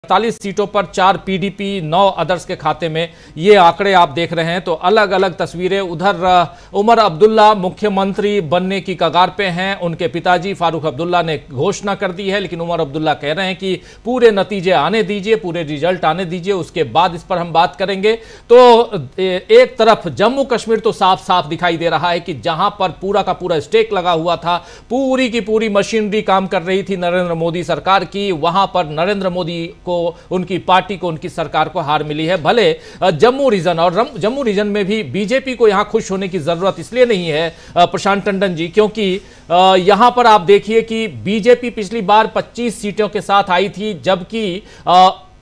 48 सीटों पर 4 PDP 9 others के खाते में, ये आंकड़े आप देख रहे हैं। तो अलग अलग तस्वीरें। उधर उमर अब्दुल्ला मुख्यमंत्री बनने की कगार पे हैं। उनके पिताजी फारूक अब्दुल्ला ने घोषणा कर दी है, लेकिन उमर अब्दुल्ला कह रहे हैं कि पूरे नतीजे आने दीजिए, पूरे रिजल्ट आने दीजिए, उसके बाद इस पर हम बात करेंगे। तो एक तरफ जम्मू कश्मीर तो साफ साफ दिखाई दे रहा है कि जहां पर पूरा का पूरा स्टेक लगा हुआ था, पूरी की पूरी मशीनरी काम कर रही थी नरेंद्र मोदी सरकार की, वहां पर नरेंद्र मोदी को, उनकी पार्टी को, उनकी सरकार को हार मिली है। भले जम्मू रीजन, और जम्मू रीजन में भी बीजेपी को यहां खुश होने की जरूरत इसलिए नहीं है प्रशांत टंडन जी, क्योंकि यहां पर आप देखिए कि बीजेपी पिछली बार 25 सीटों के साथ आई थी, जबकि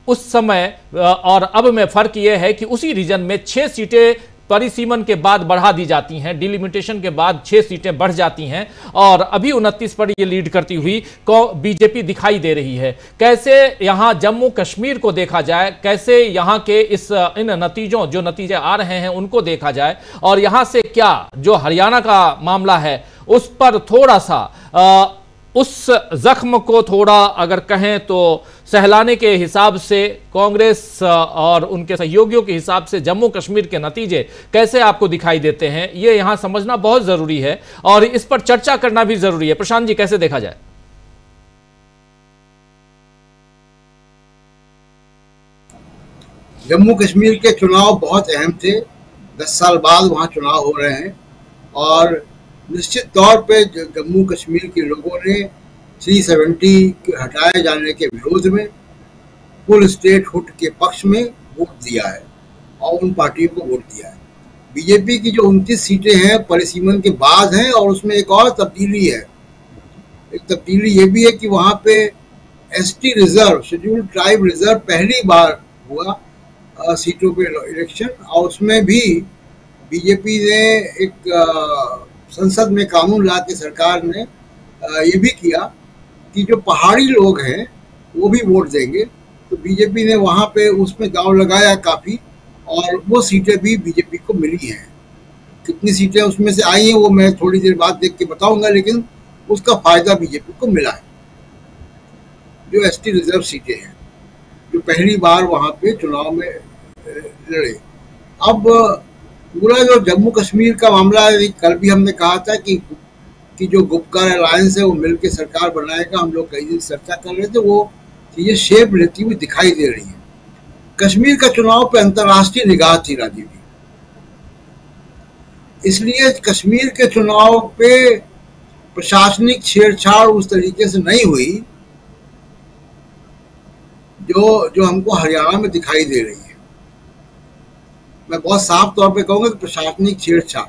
उस समय और अब में फर्क यह है कि उसी रीजन में 6 सीटें परिसीमन के बाद बढ़ा दी जाती हैं, डिलिमिटेशन के बाद 6 सीटें बढ़ जाती हैं, और अभी 29 पर ये लीड करती हुई बीजेपी दिखाई दे रही है। कैसे यहां जम्मू कश्मीर को देखा जाए, कैसे यहां के इन नतीजों, जो नतीजे आ रहे हैं उनको देखा जाए, और यहां से क्या जो हरियाणा का मामला है उस पर थोड़ा सा उस जख्म को थोड़ा अगर कहें तो सहलाने के हिसाब से कांग्रेस और उनके सहयोगियों के हिसाब से जम्मू कश्मीर के नतीजे कैसे आपको दिखाई देते हैं, ये यहां समझना बहुत जरूरी है और इस पर चर्चा करना भी जरूरी है। प्रशांत जी, कैसे देखा जाए? जम्मू कश्मीर के चुनाव बहुत अहम थे। 10 साल बाद वहां चुनाव हो रहे हैं और निश्चित तौर पे जम्मू कश्मीर के लोगों ने 370 के हटाए जाने के विरोध में फुल स्टेट हुड के पक्ष में वोट दिया है और उन पार्टियों को वोट दिया है। बीजेपी की जो 29 सीटें हैं परिसीमन के बाद हैं, और उसमें एक और तब्दीली है। एक तब्दीली ये भी है कि वहाँ पे ST reserve, scheduled tribe reserve पहली बार हुआ सीटों पे इलेक्शन, और उसमें भी बीजेपी ने एक संसद में कानून ला के सरकार ने ये भी किया कि जो पहाड़ी लोग हैं वो भी वोट देंगे। तो बीजेपी ने वहाँ पे उसमें दांव लगाया काफ़ी, और वो सीटें भी बीजेपी को मिली हैं। कितनी सीटें उसमें से आई हैं वो मैं थोड़ी देर बाद देख के बताऊंगा, लेकिन उसका फायदा बीजेपी को मिला है। जो एसटी रिजर्व सीटें हैं जो पहली बार वहाँ पे चुनाव में लड़े। अब पूरा जो जम्मू कश्मीर का मामला है, कल भी हमने कहा था कि जो गुपकार अलायंस है वो मिलकर सरकार बनाएगा। हम लोग कई दिन चर्चा कर रहे थे, वो चीजें शेप लेती हुई दिखाई दे रही है। कश्मीर का चुनाव पे अंतर्राष्ट्रीय निगाह थी राजीव जी, इसलिए कश्मीर के चुनाव पे प्रशासनिक छेड़छाड़ उस तरीके से नहीं हुई जो हमको हरियाणा में दिखाई दे रही है। मैं बहुत साफ तौर पे कहूँगा कि प्रशासनिक छेड़छाड़,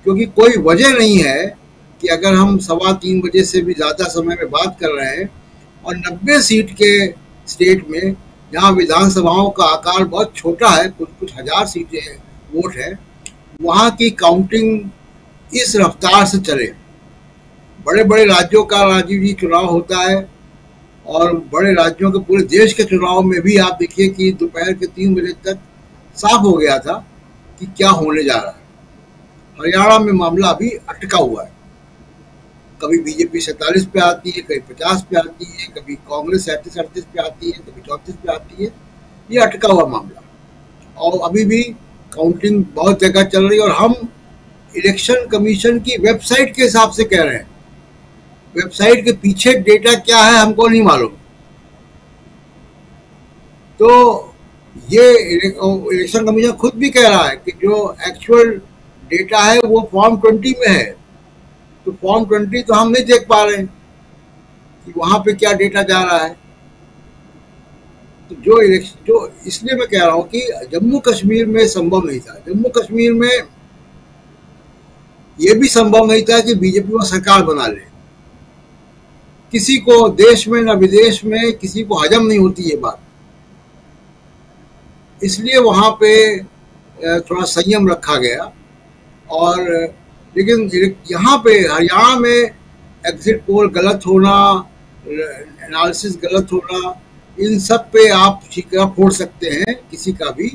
क्योंकि कोई वजह नहीं है कि अगर हम 3:15 बजे से भी ज़्यादा समय में बात कर रहे हैं और 90 सीट के स्टेट में, जहाँ विधानसभाओं का आकार बहुत छोटा है, कुछ हजार सीटें वोट है, वहाँ की काउंटिंग इस रफ्तार से चले। बड़े बड़े राज्यों का राजीव जी चुनाव होता है, और बड़े राज्यों के पूरे देश के चुनाव में भी आप देखिए कि दोपहर के 3 बजे तक साफ हो गया था कि क्या होने जा रहा है। हरियाणा में मामला अभी अटका हुआ है। कभी बीजेपी 47 पे आती है, कभी 50 पे आती है, कभी कांग्रेस 37-38 पे आती है, कभी 34 पे आती है। ये अटका हुआ मामला, और अभी भी काउंटिंग बहुत जगह चल रही है। और हम इलेक्शन कमीशन की वेबसाइट के हिसाब से कह रहे हैं, वेबसाइट के पीछे डेटा क्या है हमको नहीं मालूम। तो ये इलेक्शन कमीशन खुद भी कह रहा है कि जो एक्चुअल डेटा है वो फॉर्म 20 में है। तो फॉर्म 20 तो हम नहीं देख पा रहे हैं कि वहां पे क्या डेटा जा रहा है। तो जो इसलिए मैं कह रहा हूं कि जम्मू कश्मीर में संभव नहीं था। जम्मू कश्मीर में ये भी संभव नहीं था कि बीजेपी वो सरकार बना ले। किसी को देश में न विदेश में किसी को हजम नहीं होती ये बात, इसलिए वहाँ पे थोड़ा संयम रखा गया। और लेकिन यहाँ पे हरियाणा में एग्जिट पोल गलत होना, एनालिसिस गलत होना, इन सब पे आप ठीकरा फोड़ सकते हैं किसी का भी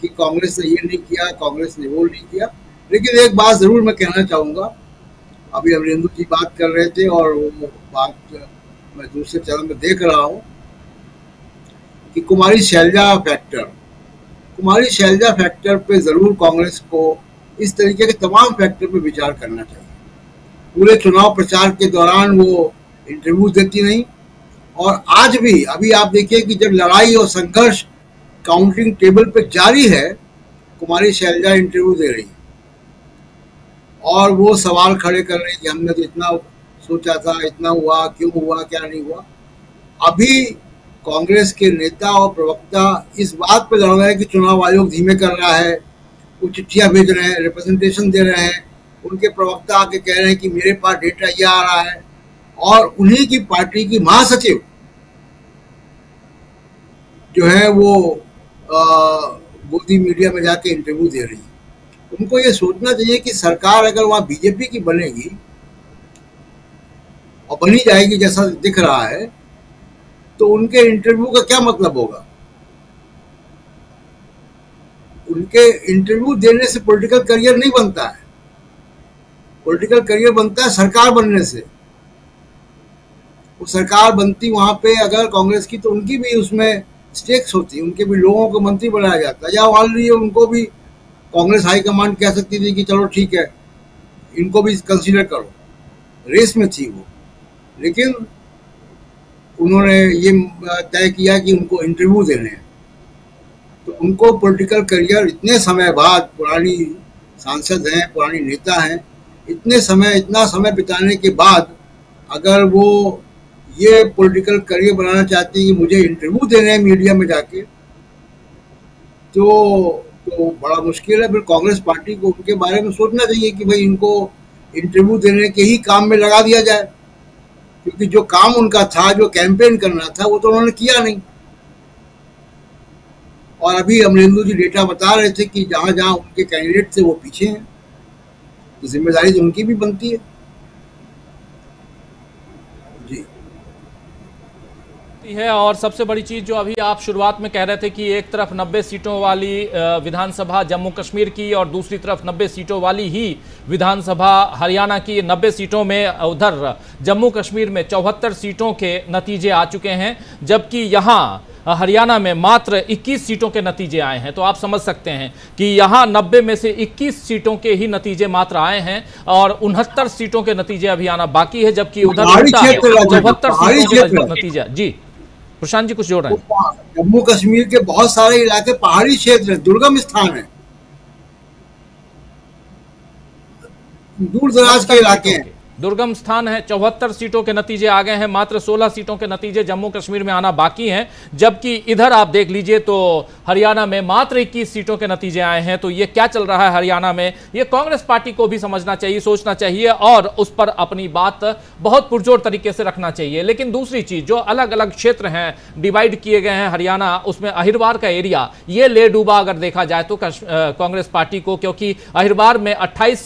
कि कांग्रेस ने ये नहीं किया, कांग्रेस ने वो नहीं किया। लेकिन एक बात ज़रूर मैं कहना चाहूँगा, अभी अमरिंदर जी बात कर रहे थे और वो बात मैं दूसरे चैनल में देख रहा हूँ कि कुमारी शैलजा फैक्टर पे जरूर कांग्रेस को इस तरीके के तमाम फैक्टर पे विचार करना चाहिए। पूरे चुनाव प्रचार के दौरान वो इंटरव्यू देती नहीं, और आज भी अभी आप देखिए कि जब लड़ाई और संघर्ष काउंटिंग टेबल पे जारी है, कुमारी शैलजा इंटरव्यू दे रही है और वो सवाल खड़े कर रही है कि हमने तो इतना सोचा था, इतना हुआ, क्यों हुआ, क्या नहीं हुआ। अभी कांग्रेस के नेता और प्रवक्ता इस बात पे लड़ रहे हैं कि चुनाव आयोग धीमे कर रहा है, वो चिट्ठियां भेज रहे हैं, रिप्रेजेंटेशन दे रहे हैं, उनके प्रवक्ता आके कह रहे हैं कि मेरे पास डेटा ये आ रहा है, और उन्हीं की पार्टी की महासचिव जो है वो गोदी मीडिया में जाके इंटरव्यू दे रही है। उनको ये सोचना चाहिए कि सरकार अगर वहां बीजेपी की बनेगी और बनी जाएगी जैसा दिख रहा है, तो उनके इंटरव्यू का क्या मतलब होगा। उनके इंटरव्यू देने से पॉलिटिकल करियर नहीं बनता है, पॉलिटिकल करियर बनता है सरकार बनने से। वो सरकार बनती वहां पे अगर कांग्रेस की, तो उनकी भी उसमें स्टेक्स होती, उनके भी लोगों को मंत्री बनाया जाता, या ऑलरेडी उनको भी कांग्रेस हाईकमांड कह सकती थी कि चलो ठीक है, इनको भी कंसीडर करो। रेस में थी वो, लेकिन उन्होंने ये तय किया कि उनको इंटरव्यू देने हैं। तो उनको पॉलिटिकल करियर इतने समय बाद, पुरानी सांसद हैं, पुरानी नेता हैं, इतना समय बिताने के बाद अगर वो ये पॉलिटिकल करियर बनाना चाहती है कि मुझे इंटरव्यू देने हैं मीडिया में जाके, तो बड़ा मुश्किल है। फिर कांग्रेस पार्टी को उनके बारे में सोचना चाहिए कि भाई इनको इंटरव्यू देने के ही काम में लगा दिया जाए, क्योंकि जो काम उनका था, जो कैंपेन करना था, वो तो उन्होंने किया नहीं। और अभी अमरेंदु जी डेटा बता रहे थे कि जहां जहां उनके कैंडिडेट थे वो पीछे हैं, तो जिम्मेदारी तो उनकी भी बनती है। जी है। और सबसे बड़ी चीज जो अभी आप शुरुआत में कह रहे थे कि एक तरफ 90 सीटों वाली विधानसभा जम्मू कश्मीर की और दूसरी तरफ 90 सीटों वाली ही विधानसभा हरियाणा की, 90 सीटों में उधर जम्मू कश्मीर में 74 सीटों के नतीजे आ चुके हैं, जबकि यहाँ हरियाणा में मात्र 21 सीटों के नतीजे आए हैं। तो आप समझ सकते हैं कि यहाँ 90 में से 21 सीटों के ही नतीजे मात्र आए हैं और 69 सीटों के नतीजे अभी आना बाकी है, जबकि उधर 74 सीटों के नतीजे। जी प्रशांत जी कुछ जोड़ रहे हैं। जम्मू कश्मीर के बहुत सारे इलाके पहाड़ी क्षेत्र है, दुर्गम स्थान है, दूर दराज के इलाके हैं, दुर्गम स्थान है। 74 सीटों के नतीजे आ गए हैं, मात्र 16 सीटों के नतीजे जम्मू कश्मीर में आना बाकी हैं, जबकि इधर आप देख लीजिए तो हरियाणा में मात्र 21 सीटों के नतीजे आए हैं। तो ये क्या चल रहा है हरियाणा में, ये कांग्रेस पार्टी को भी समझना चाहिए, सोचना चाहिए और उस पर अपनी बात बहुत पुरजोर तरीके से रखना चाहिए। लेकिन दूसरी चीज, जो अलग अलग क्षेत्र हैं, डिवाइड किए गए हैं हरियाणा, उसमें अहिरवार का एरिया ये ले डूबा अगर देखा जाए तो कांग्रेस पार्टी को, क्योंकि अहिरवार में 28